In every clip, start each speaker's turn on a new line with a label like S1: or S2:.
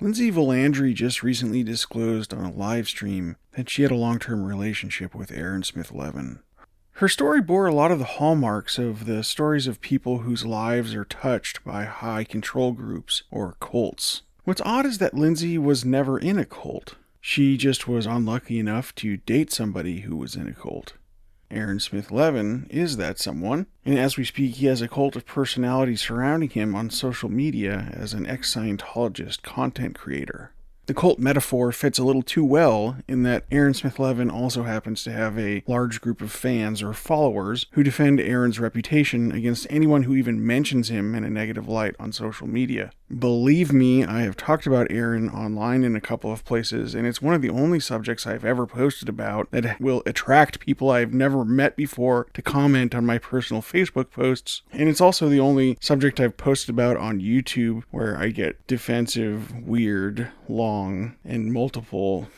S1: Lindsay Villandry just recently disclosed on a live stream that she had a long-term relationship with Aaron Smith-Levin. Her story bore a lot of the hallmarks of the stories of people whose lives are touched by high control groups or cults. What's odd is that Lindsay was never in a cult. She just was unlucky enough to date somebody who was in a cult. Aaron Smith-Levin is that someone, and as we speak, he has a cult of personality surrounding him on social media as an ex-Scientologist content creator. The cult metaphor fits a little too well in that Aaron Smith-Levin also happens to have a large group of fans or followers who defend Aaron's reputation against anyone who even mentions him in a negative light on social media. Believe me, I have talked about Aaron online in a couple of places, and it's one of the only subjects I've ever posted about that will attract people I've never met before to comment on my personal Facebook posts, and it's also the only subject I've posted about on YouTube where I get defensive, weird, long, and multiple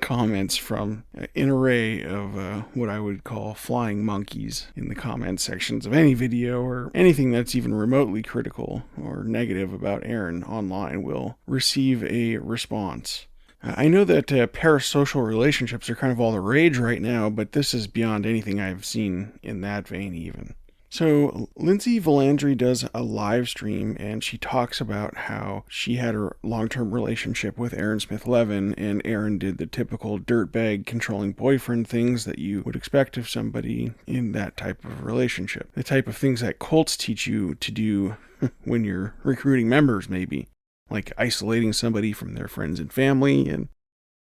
S1: comments from an array of what I would call flying monkeys in the comment sections of any video, or anything that's even remotely critical or negative about Aaron online will receive a response. I know that parasocial relationships are kind of all the rage right now, but this is beyond anything I've seen in that vein even. So Lindsay Villandry does a live stream, and she talks about how she had a long-term relationship with Aaron Smith-Levin, and Aaron did the typical dirtbag controlling boyfriend things that you would expect of somebody in that type of relationship. The type of things that cults teach you to do when you're recruiting members, maybe. Like isolating somebody from their friends and family and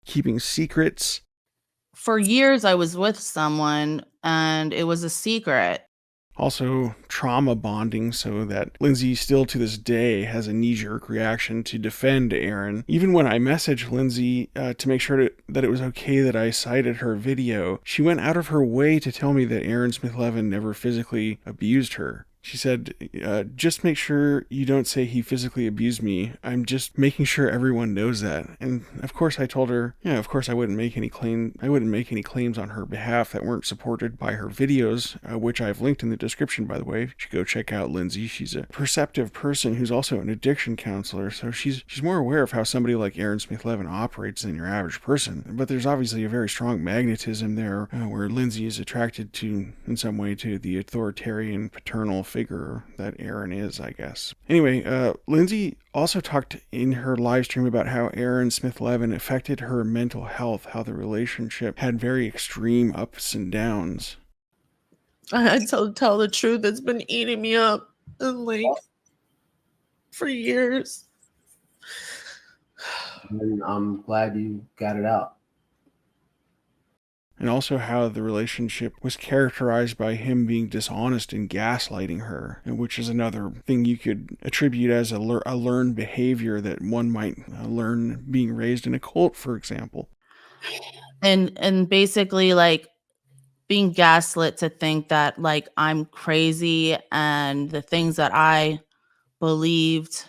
S1: keeping secrets.
S2: For years I was with someone and it was a secret.
S1: Also, trauma bonding so that Lindsay still to this day has a knee-jerk reaction to defend Aaron. Even when I messaged Lindsay to make sure that it was okay that I cited her video, she went out of her way to tell me that Aaron Smith-Levin never physically abused her. She said, just make sure you don't say he physically abused me. I'm just making sure everyone knows that. And of course I told her, yeah, of course I wouldn't make any claims on her behalf that weren't supported by her videos, which I've linked in the description, by the way. You should go check out Lindsay. She's a perceptive person who's also an addiction counselor, so she's more aware of how somebody like Aaron Smith-Levin operates than your average person. But there's obviously a very strong magnetism there, where Lindsay is attracted to, in some way, to the authoritarian, paternal figure that Aaron is, I guess. Anyway, Lindsay also talked in her live stream about how Aaron Smith-Levin affected her mental health, how the relationship had very extreme ups and downs.
S3: To tell the truth, it's been eating me up for years.
S4: And I'm glad you got it out.
S1: And also how the relationship was characterized by him being dishonest and gaslighting her, which is another thing you could attribute as a learned behavior that one might learn being raised in a cult, for example.
S2: And basically, like, being gaslit to think that, like, I'm crazy and the things that I believed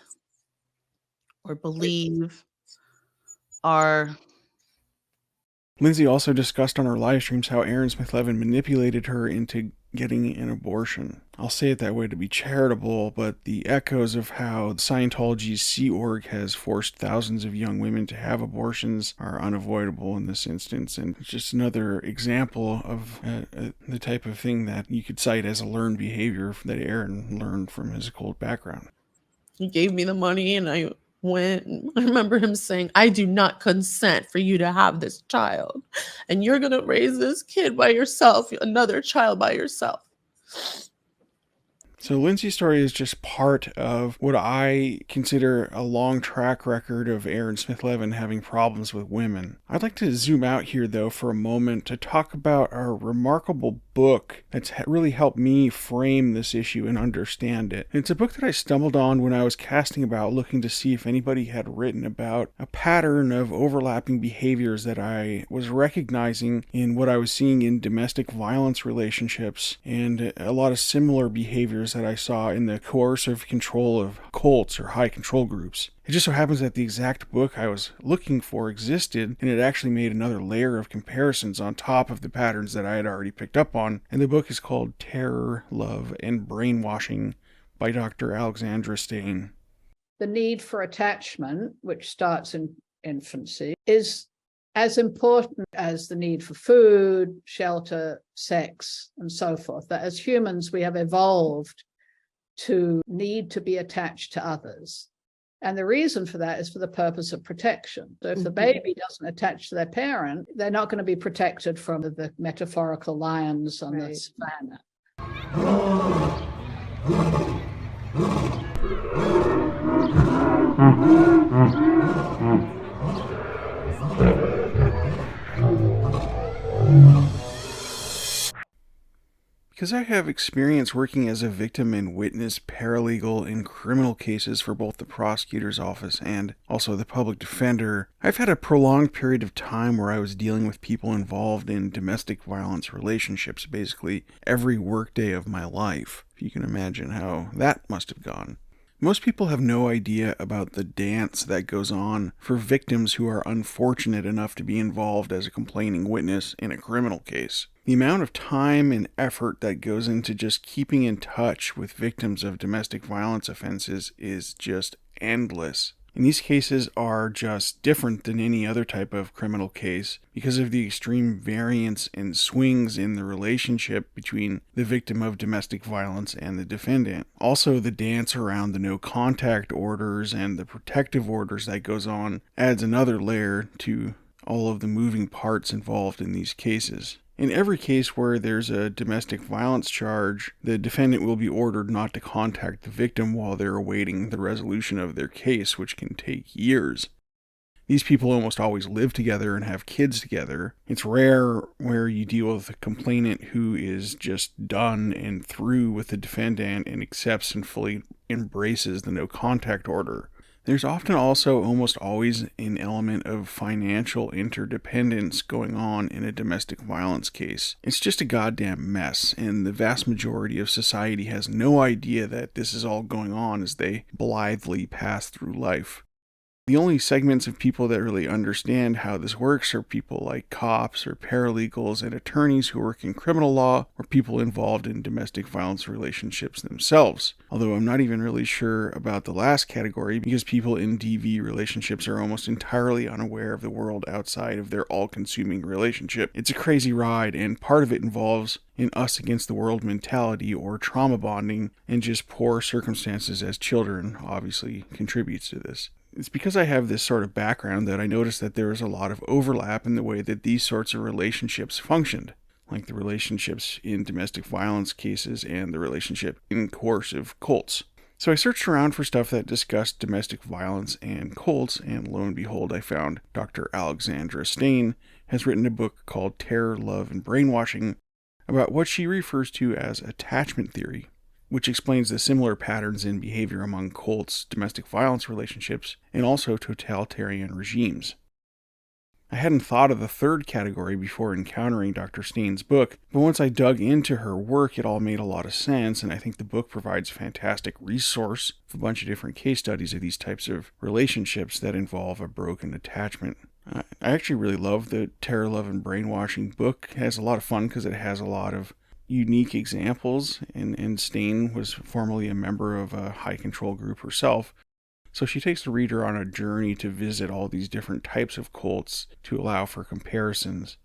S2: or believe are...
S1: Lindsay also discussed on her live streams how Aaron Smith-Levin manipulated her into getting an abortion. I'll say it that way to be charitable, but the echoes of how Scientology's Sea Org has forced thousands of young women to have abortions are unavoidable in this instance, and it's just another example of the type of thing that you could cite as a learned behavior that Aaron learned from his occult background.
S3: He gave me the money and I went. I remember him saying, I do not consent for you to have this child, and you're going to raise this kid by yourself, another child by yourself.
S1: So Lindsay's story is just part of what I consider a long track record of Aaron Smith-Levin having problems with women. I'd like to zoom out here, though, for a moment to talk about a remarkable book that's really helped me frame this issue and understand it. It's a book that I stumbled on when I was casting about, looking to see if anybody had written about a pattern of overlapping behaviors that I was recognizing in what I was seeing in domestic violence relationships, and a lot of similar behaviors that I saw in the coercive control of cults or high control groups. It just so happens that the exact book I was looking for existed, and it actually made another layer of comparisons on top of the patterns that I had already picked up on, and the book is called Terror, Love, and Brainwashing by Dr. Alexandra Stein.
S5: the need for attachment, which starts in infancy, is as important as the need for food, shelter, sex, and so forth. That as humans, we have evolved to need to be attached to others. And the reason for that is for the purpose of protection. So if the baby doesn't attach to their parent, they're not going to be protected from the metaphorical lions on the savannah.
S1: Because I have experience working as a victim and witness paralegal in criminal cases for both the prosecutor's office and also the public defender, I've had a prolonged period of time where I was dealing with people involved in domestic violence relationships basically every workday of my life. If you can imagine how that must have gone. Most people have no idea about the dance that goes on for victims who are unfortunate enough to be involved as a complaining witness in a criminal case. The amount of time and effort that goes into just keeping in touch with victims of domestic violence offenses is just endless. And these cases are just different than any other type of criminal case because of the extreme variance and swings in the relationship between the victim of domestic violence and the defendant. Also, the dance around the no contact orders and the protective orders that goes on adds another layer to all of the moving parts involved in these cases. In every case where there's a domestic violence charge, the defendant will be ordered not to contact the victim while they're awaiting the resolution of their case, which can take years. These people almost always live together and have kids together. It's rare where you deal with a complainant who is just done and through with the defendant and accepts and fully embraces the no contact order. There's often also almost always an element of financial interdependence going on in a domestic violence case. It's just a goddamn mess, and the vast majority of society has no idea that this is all going on as they blithely pass through life. The only segments of people that really understand how this works are people like cops or paralegals and attorneys who work in criminal law or people involved in domestic violence relationships themselves. Although I'm not even really sure about the last category because people in DV relationships are almost entirely unaware of the world outside of their all-consuming relationship. It's a crazy ride, and part of it involves an us against the world mentality or trauma bonding, and just poor circumstances as children obviously contributes to this. It's because I have this sort of background that I noticed that there is a lot of overlap in the way that these sorts of relationships functioned, like the relationships in domestic violence cases and the relationship in coercive cults. So I searched around for stuff that discussed domestic violence and cults, and lo and behold, I found Dr. Alexandra Stein has written a book called Terror, Love, and Brainwashing about what she refers to as attachment theory, which explains the similar patterns in behavior among cults, domestic violence relationships, and also totalitarian regimes. I hadn't thought of the third category before encountering Dr. Stein's book, but once I dug into her work, it all made a lot of sense, and I think the book provides a fantastic resource for a bunch of different case studies of these types of relationships that involve a broken attachment. I actually really love the Terror, Love, and Brainwashing book. It has a lot of fun because it has a lot of unique examples, and Stein was formerly a member of a high control group herself, so she takes the reader on a journey to visit all these different types of cults to allow for comparisons.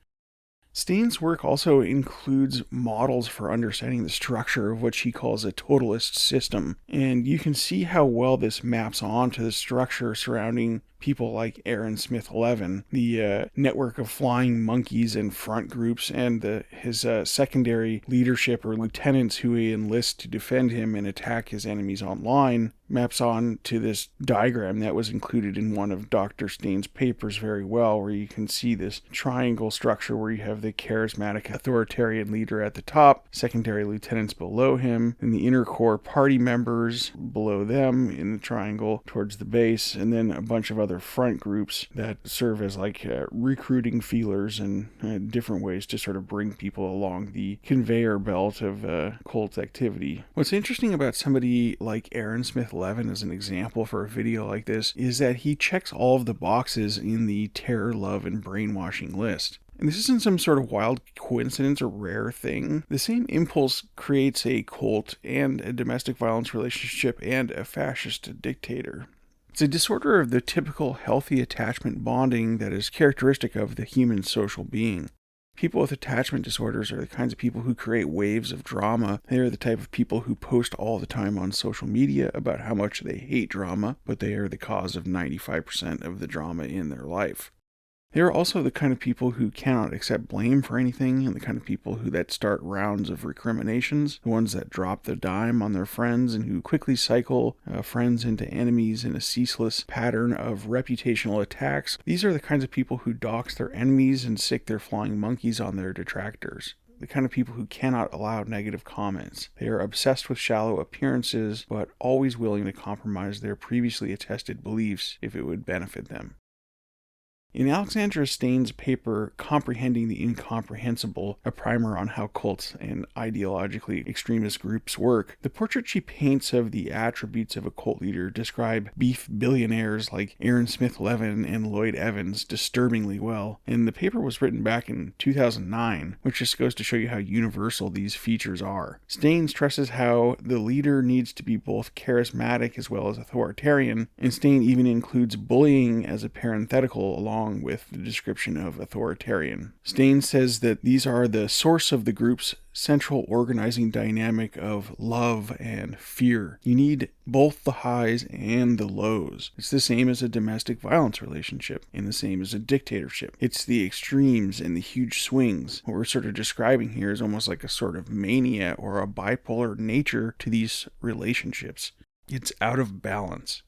S1: Stein's work also includes models for understanding the structure of what she calls a totalist system, and you can see how well this maps onto the structure surrounding people like Aaron Smith-Levin, the network of flying monkeys and front groups, and his secondary leadership or lieutenants who he enlists to defend him and attack his enemies online, maps on to this diagram that was included in one of Dr. Stein's papers very well, where you can see this triangle structure where you have the charismatic authoritarian leader at the top, secondary lieutenants below him, and the inner core party members below them in the triangle towards the base, and then a bunch of other front groups that serve as like recruiting feelers and different ways to sort of bring people along the conveyor belt of cult activity. What's interesting about somebody like Aaron Smith-Levin as an example for a video like this is that he checks all of the boxes in the Terror, Love, and Brainwashing list. And this isn't some sort of wild coincidence or rare thing. The same impulse creates a cult and a domestic violence relationship and a fascist dictator. It's a disorder of the typical healthy attachment bonding that is characteristic of the human social being. People with attachment disorders are the kinds of people who create waves of drama. They are the type of people who post all the time on social media about how much they hate drama, but they are the cause of 95% of the drama in their life. They are also the kind of people who cannot accept blame for anything, and the kind of people that start rounds of recriminations, the ones that drop the dime on their friends and who quickly cycle friends into enemies in a ceaseless pattern of reputational attacks. These are the kinds of people who dox their enemies and sick their flying monkeys on their detractors. The kind of people who cannot allow negative comments. They are obsessed with shallow appearances, but always willing to compromise their previously attested beliefs if it would benefit them. In Alexandra Stein's paper, Comprehending the Incomprehensible, a primer on how cults and ideologically extremist groups work, the portrait she paints of the attributes of a cult leader describe beef billionaires like Aaron Smith-Levin and Lloyd Evans disturbingly well, and the paper was written back in 2009, which just goes to show you how universal these features are. Stein stresses how the leader needs to be both charismatic as well as authoritarian, and Stein even includes bullying as a parenthetical along with the description of authoritarian. Stein says that these are the source of the group's central organizing dynamic of love and fear. You need both the highs and the lows. It's the same as a domestic violence relationship and the same as a dictatorship. It's the extremes and the huge swings. What we're sort of describing here is almost like a sort of mania or a bipolar nature to these relationships. It's out of balance.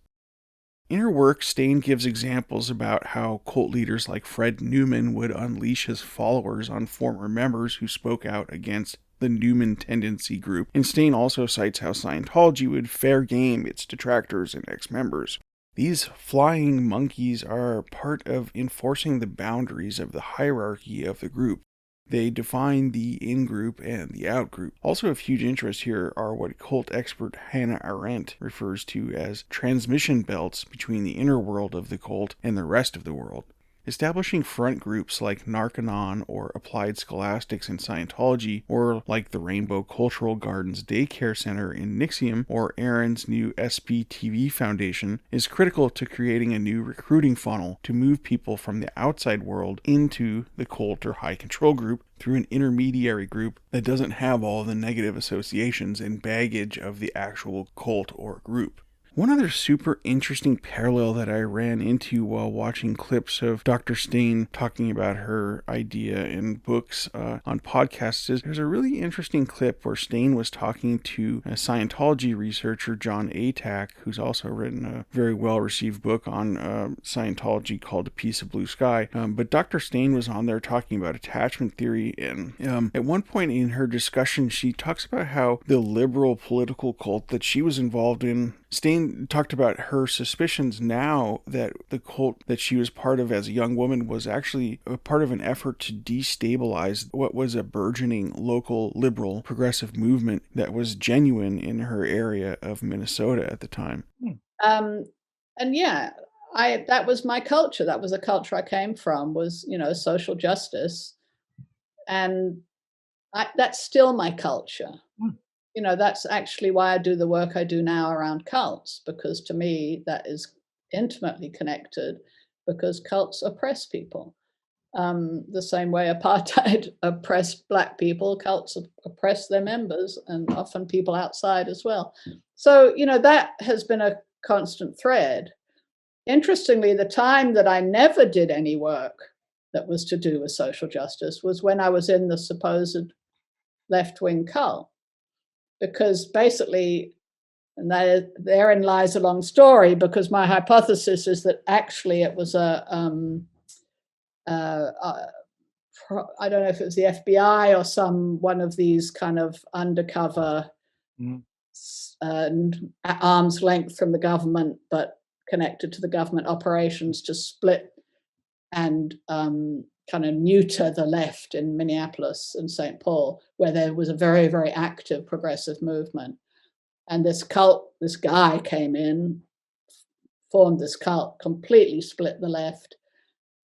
S1: In her work, Stein gives examples about how cult leaders like Fred Newman would unleash his followers on former members who spoke out against the Newman Tendency group, and Stein also cites how Scientology would fair game its detractors and ex-members. These flying monkeys are part of enforcing the boundaries of the hierarchy of the group. They define the in-group and the out-group. Also of huge interest here are what cult expert Hannah Arendt refers to as transmission belts between the inner world of the cult and the rest of the world. Establishing front groups like Narconon or Applied Scholastics in Scientology, or like the Rainbow Cultural Gardens Daycare Center in Nixium, or Aaron's new SPTV Foundation, is critical to creating a new recruiting funnel to move people from the outside world into the cult or high control group through an intermediary group that doesn't have all the negative associations and baggage of the actual cult or group. One other super interesting parallel that I ran into while watching clips of Dr. Stein talking about her idea in books on podcasts is there's a really interesting clip where Stein was talking to a Scientology researcher, Jon Atack, who's also written a very well-received book on Scientology called A Piece of Blue Sky. But Dr. Stein was on there talking about attachment theory, and at one point in her discussion, she talks about how the liberal political cult that she was involved in, Stein talked about her suspicions now that the cult that she was part of as a young woman was actually a part of an effort to destabilize what was a burgeoning local liberal progressive movement that was genuine in her area of Minnesota at the time.
S5: And yeah, that was my culture. That was a culture I came from, was, social justice. And that's still my culture. That's actually why I do the work I do now around cults, because to me that is intimately connected, because cults oppress people. The same way apartheid oppressed Black people, cults oppress their members and often people outside as well. So, that has been a constant thread. Interestingly, the time that I never did any work that was to do with social justice was when I was in the supposed left-wing cult. Because basically, and therein lies a long story, because my hypothesis is that actually it was I don't know if it was the FBI or one of these kind of undercover arm's length from the government, but connected to the government operations to split and kind of neuter the left in Minneapolis and St. Paul, where there was a very, very active progressive movement. And this guy came in, formed this cult, completely split the left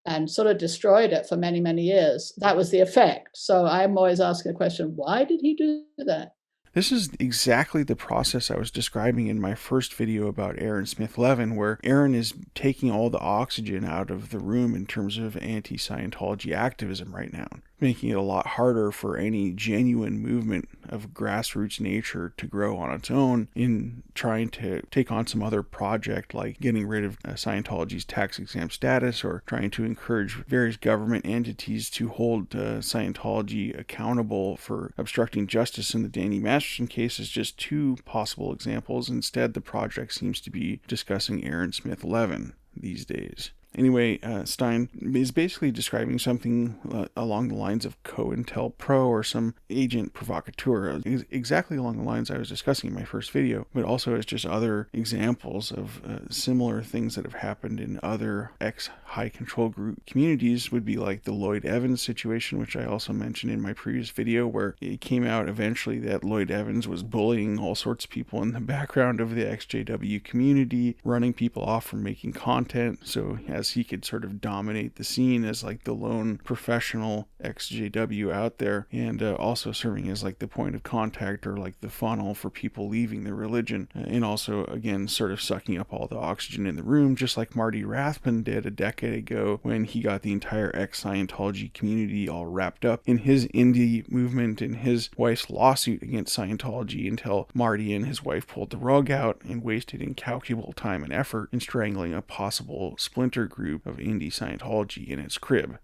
S5: and sort of destroyed it for many, many years. That was the effect. So I'm always asking the question, why did he do that?
S1: This is exactly the process I was describing in my first video about Aaron Smith-Levin, where Aaron is taking all the oxygen out of the room in terms of anti-Scientology activism right now, making it a lot harder for any genuine movement of grassroots nature to grow on its own in trying to take on some other project like getting rid of Scientology's tax-exempt status or trying to encourage various government entities to hold Scientology accountable for obstructing justice in the Danny Masterson case is just two possible examples. Instead, the project seems to be discussing Aaron Smith-Levin these days. Anyway, Stein is basically describing something along the lines of COINTELPRO or some agent provocateur, exactly along the lines I was discussing in my first video, but also as just other examples of similar things that have happened in other ex-high control group communities would be like the Lloyd Evans situation, which I also mentioned in my previous video, where it came out eventually that Lloyd Evans was bullying all sorts of people in the background of the XJW community, running people off from making content, so as he could sort of dominate the scene as like the lone professional XJW out there, and also serving as like the point of contact or like the funnel for people leaving the religion, and also again sort of sucking up all the oxygen in the room, just like Marty Rathbun did a decade ago when he got the entire ex-Scientology community all wrapped up in his indie movement and his wife's lawsuit against Scientology, until Marty and his wife pulled the rug out and wasted incalculable time and effort in strangling a possible splinter group of indie Scientology in its crib.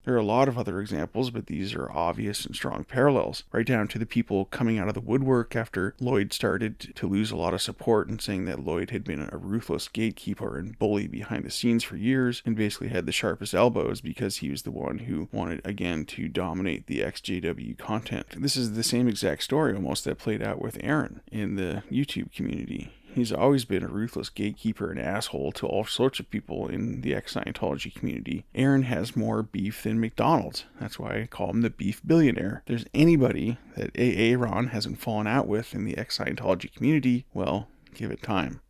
S1: There are a lot of other examples, but these are obvious and strong parallels, right down to the people coming out of the woodwork after Lloyd started to lose a lot of support and saying that Lloyd had been a ruthless gatekeeper and bully behind the scenes for years and basically had the sharpest elbows because he was the one who wanted, again, to dominate the XJW content. This is the same exact story almost that played out with Aaron in the YouTube community. He's always been a ruthless gatekeeper and asshole to all sorts of people in the ex-Scientology community. Aaron has more beef than McDonald's. That's why I call him the beef billionaire. If there's anybody that Aaron hasn't fallen out with in the ex-Scientology community, well, give it time.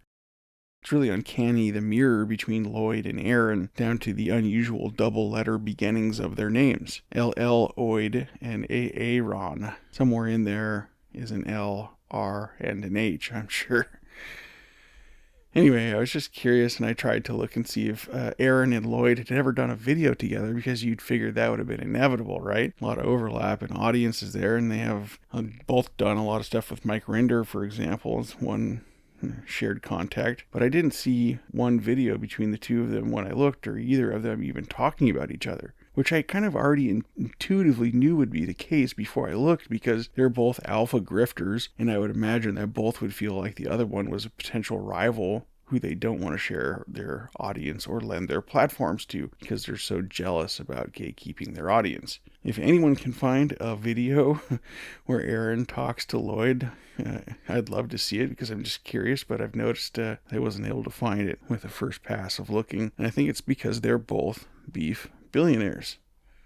S1: It's really uncanny, the mirror between Lloyd and Aaron, down to the unusual double-letter beginnings of their names. LL Oid and Aaron. Somewhere in there is an L, R, and an H, I'm sure. Anyway, I was just curious, and I tried to look and see if Aaron and Lloyd had ever done a video together, because you'd figure that would have been inevitable, right? A lot of overlap and audiences there, and they have both done a lot of stuff with Mike Rinder, for example, as one shared contact. But I didn't see one video between the two of them when I looked, or either of them even talking about each other, which I kind of already intuitively knew would be the case before I looked, because they're both alpha grifters, and I would imagine that both would feel like the other one was a potential rival who they don't want to share their audience or lend their platforms to because they're so jealous about gatekeeping their audience. If anyone can find a video where Aaron talks to Lloyd, I'd love to see it, because I'm just curious, but I've noticed I wasn't able to find it with the first pass of looking, and I think it's because they're both beef billionaires.